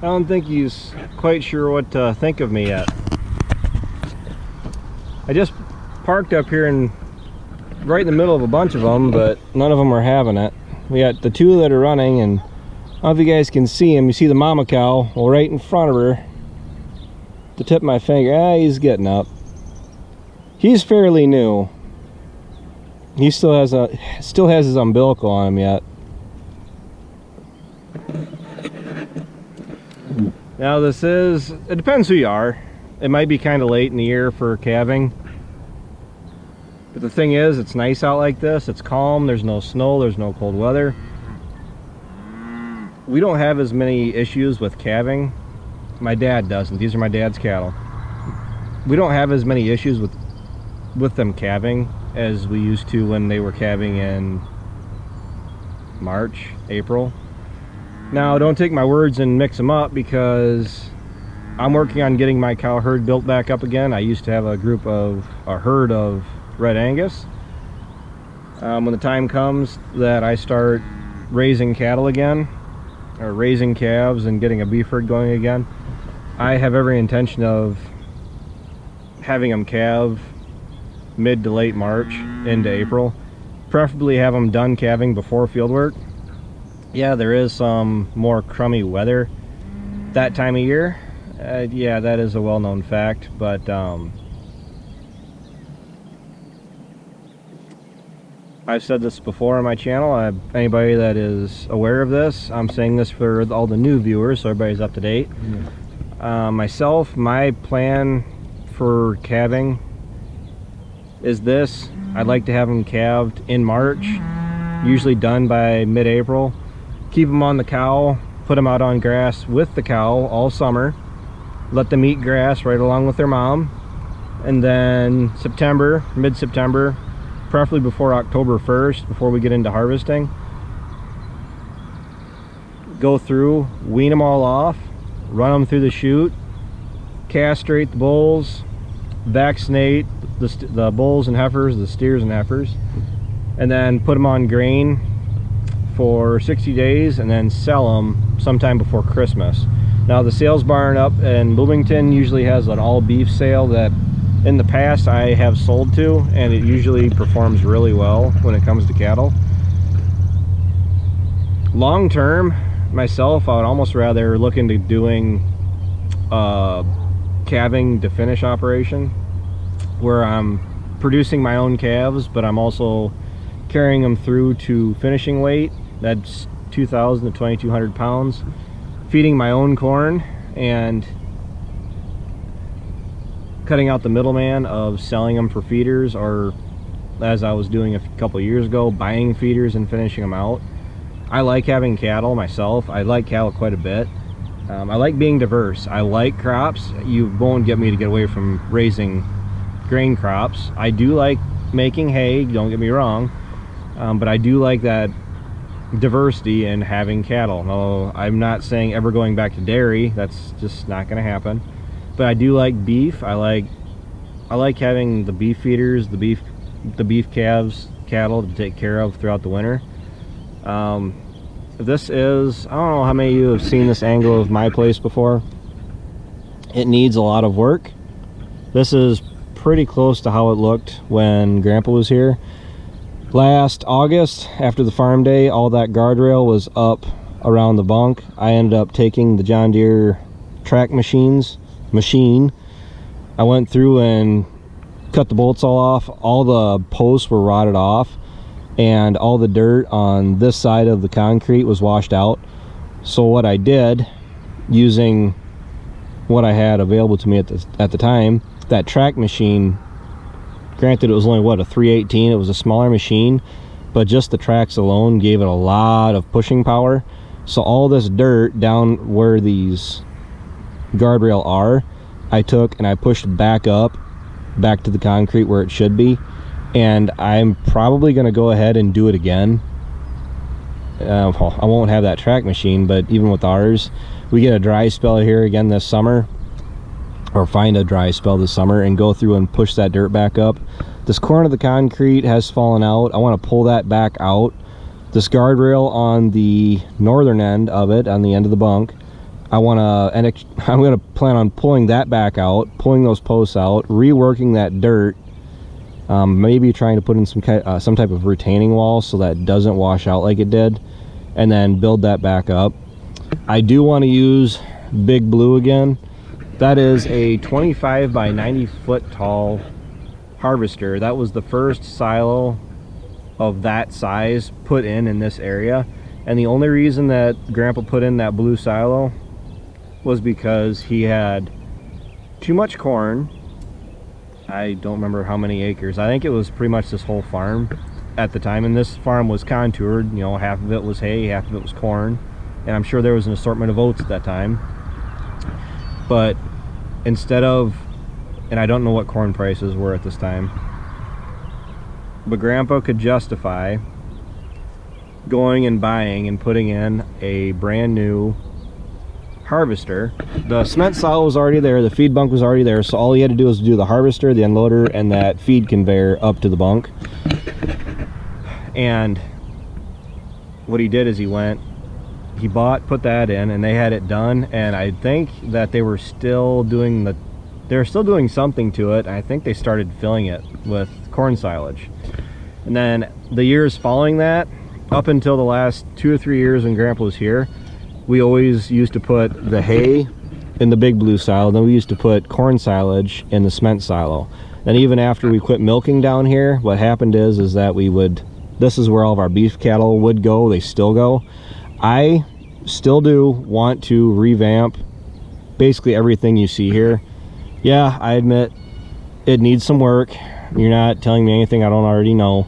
don't think he's quite sure what to think of me yet. I just parked up here and right in the middle of a bunch of them, but none of them are having it. We got the two that are running, and I don't know if you guys can see him. You see the mama cow, well, right in front of her, the tip of my finger. He's getting up. He's fairly new. He still has his umbilical on him yet. Now it depends who you are. It might be kind of late in the year for calving. But the thing is, it's nice out like this. It's calm, there's no snow, there's no cold weather. We don't have as many issues with calving. My dad doesn't. These are my dad's cattle. We don't have as many issues with them calving as we used to when they were calving in March, April. Now, don't take my words and mix them up, because I'm working on getting my cow herd built back up again. I used to have a herd of Red Angus. When the time comes that I start raising cattle again, or raising calves and getting a beef herd going again, I have every intention of having them calve mid to late March into April. Preferably have them done calving before field work. Yeah, there is some more crummy weather that time of year. Yeah, that is a well-known fact, but I've said this before on my channel. Anybody that is aware of this, I'm saying this for all the new viewers, so everybody's up to date. Myself, my plan for calving is this. I'd like to have them calved in March, usually done by mid-April. Keep them on the cow, put them out on grass with the cow all summer, let them eat grass right along with their mom, and then September, mid-September, preferably before October 1st, before we get into harvesting, go through, wean them all off, run them through the chute, castrate the bulls, vaccinate the bulls and heifers, the steers and heifers, and then put them on grain for 60 days and then sell them sometime before Christmas. Now, the sales barn up in Bloomington usually has an all beef sale that in the past I have sold to, and it usually performs really well when it comes to cattle. Long term, myself, I would almost rather look into doing a calving to finish operation where I'm producing my own calves, but I'm also carrying them through to finishing weight. That's 2,000 to 2,200 pounds, feeding my own corn and cutting out the middleman of selling them for feeders, or as I was doing a couple years ago, buying feeders and finishing them out. I like having cattle myself. I like cattle quite a bit. I like being diverse. I like crops. You won't get me to get away from raising grain crops. I do like making hay, don't get me wrong, but I do like that diversity in having cattle. No, I'm not saying ever going back to dairy. That's just not going to happen. But I do like beef. I like having the beef feeders, the beef calves, cattle to take care of throughout the winter. This is, I don't know how many of you have seen this angle of my place before. It needs a lot of work. This is pretty close to how it looked when Grandpa was here. Last August, after the farm day, all that guardrail was up around the bunk. I ended up taking the John Deere track machine. I went through and cut the bolts all off. All the posts were rotted off, and all the dirt on this side of the concrete was washed out. So what I did, using what I had available to me at the time, that track machine, granted it was only what, a 318, it was a smaller machine, but just the tracks alone gave it a lot of pushing power. So all this dirt down where these guardrail are, I took and I pushed back up, back to the concrete where it should be. And I'm probably going to go ahead and do it again. Well, I won't have that track machine, but even with ours, we get a dry spell here again this summer, or find a dry spell this summer, and go through and push that dirt back up. This corner of the concrete has fallen out. I want to pull that back out. This guardrail on the northern end of it, on the end of the bunk, I'm gonna plan on pulling that back out, pulling those posts out, reworking that dirt, maybe trying to put in some type of retaining wall so that it doesn't wash out like it did, and then build that back up. I do want to use Big Blue again. That is a 25 by 90 foot tall harvester. That was the first silo of that size put in this area, and the only reason that Grandpa put in that blue silo was because he had too much corn. I don't remember how many acres. I think it was pretty much this whole farm at the time, and this farm was contoured. You know, half of it was hay, half of it was corn, and I'm sure there was an assortment of oats at that time. But instead of, and I don't know what corn prices were at this time, but Grandpa could justify going and buying and putting in a brand new harvester. The cement silo was already there, the feed bunk was already there, so all he had to do was do the harvester, the unloader, and that feed conveyor up to the bunk. And what he did is he put that in, and they had it done, and I think that they were still doing something to it. I think they started filling it with corn silage. And then the years following that, up until the last 2 or 3 years when Grandpa was here, we always used to put the hay in the Big Blue silo, then we used to put corn silage in the cement silo. And even after we quit milking down here, what happened is that this is where all of our beef cattle would go. They still go. I still do want to revamp basically everything you see here. Yeah, I admit it needs some work. You're not telling me anything I don't already know.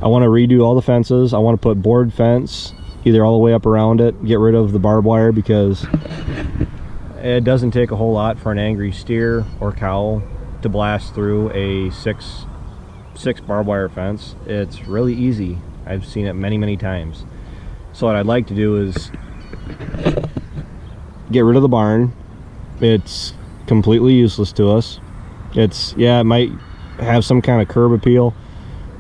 I want to redo all the fences. I want to put board fence either all the way up around it, get rid of the barbed wire, because it doesn't take a whole lot for an angry steer or cow to blast through a six barbed wire fence. It's really easy. I've seen it many times. So what I'd like to do is get rid of the barn. It's completely useless to us. Yeah, it might have some kind of curb appeal,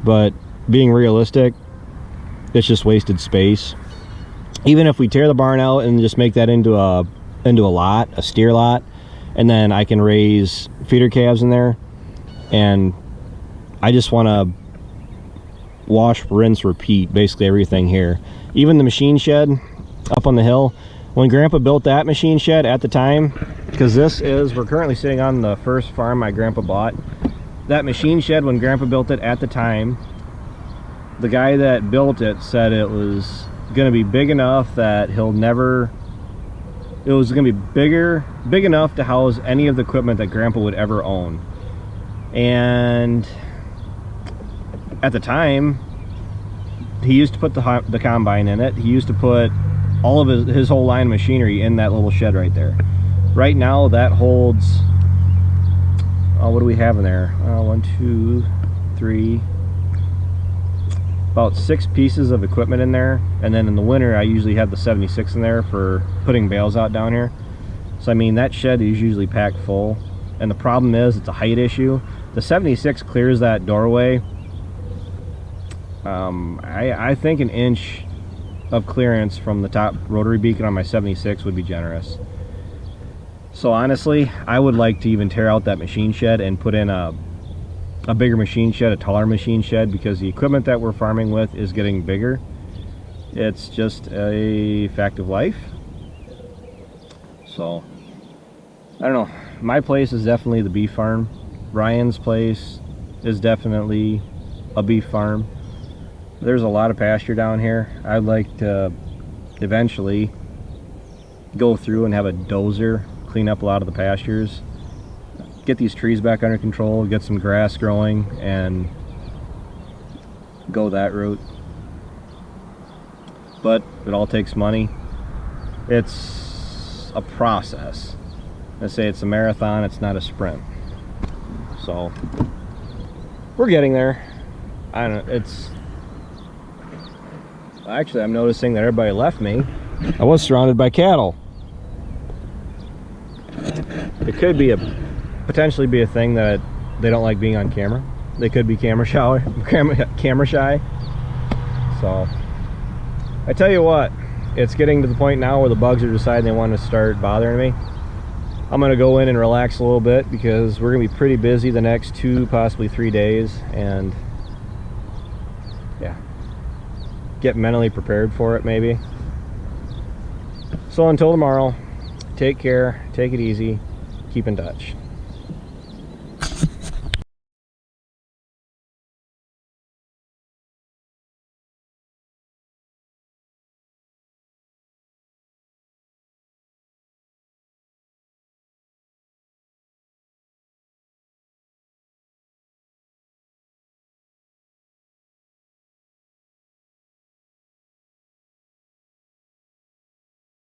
but being realistic, it's just wasted space. Even if we tear the barn out and just make that into a lot, a steer lot, and then I can raise feeder calves in there, and I just want to wash, rinse, repeat basically everything here. Even the machine shed up on the hill, when Grandpa built that machine shed at the time, because we're currently sitting on the first farm my grandpa bought. That machine shed, when Grandpa built it at the time, the guy that built it said it was going to be big enough that it was going to be big enough to house any of the equipment that Grandpa would ever own. And at the time, he used to put the combine in it. He used to put all of his whole line of machinery in that little shed right there. Right now that holds, what do we have in there? 1, 2, 3, about 6 pieces of equipment in there. And then in the winter I usually have the 76 in there for putting bales out down here. So I mean, that shed is usually packed full, and the problem is it's a height issue. The 76 clears that doorway. I think an inch of clearance from the top rotary beacon on my 76 would be generous. So honestly, I would like to even tear out that machine shed and put in a bigger machine shed, a taller machine shed, because the equipment that we're farming with is getting bigger. It's just a fact of life. So I don't know, my place is definitely the beef farm. Ryan's place is definitely a beef farm. There's a lot of pasture down here. I'd like to eventually go through and have a dozer clean up a lot of the pastures, get these trees back under control, get some grass growing, and go that route. But it all takes money. It's a process. I say it's a marathon, it's not a sprint. So we're getting there. I don't know, actually, I'm noticing that everybody left me. I was surrounded by cattle. It could be potentially be a thing that they don't like being on camera. They could be camera shy. So I tell you what, it's getting to the point now where the bugs are deciding they want to start bothering me. I'm gonna go in and relax a little bit because we're gonna be pretty busy the next 2, possibly 3 days, and yeah, get mentally prepared for it maybe. So until tomorrow, take care, take it easy, keep in touch.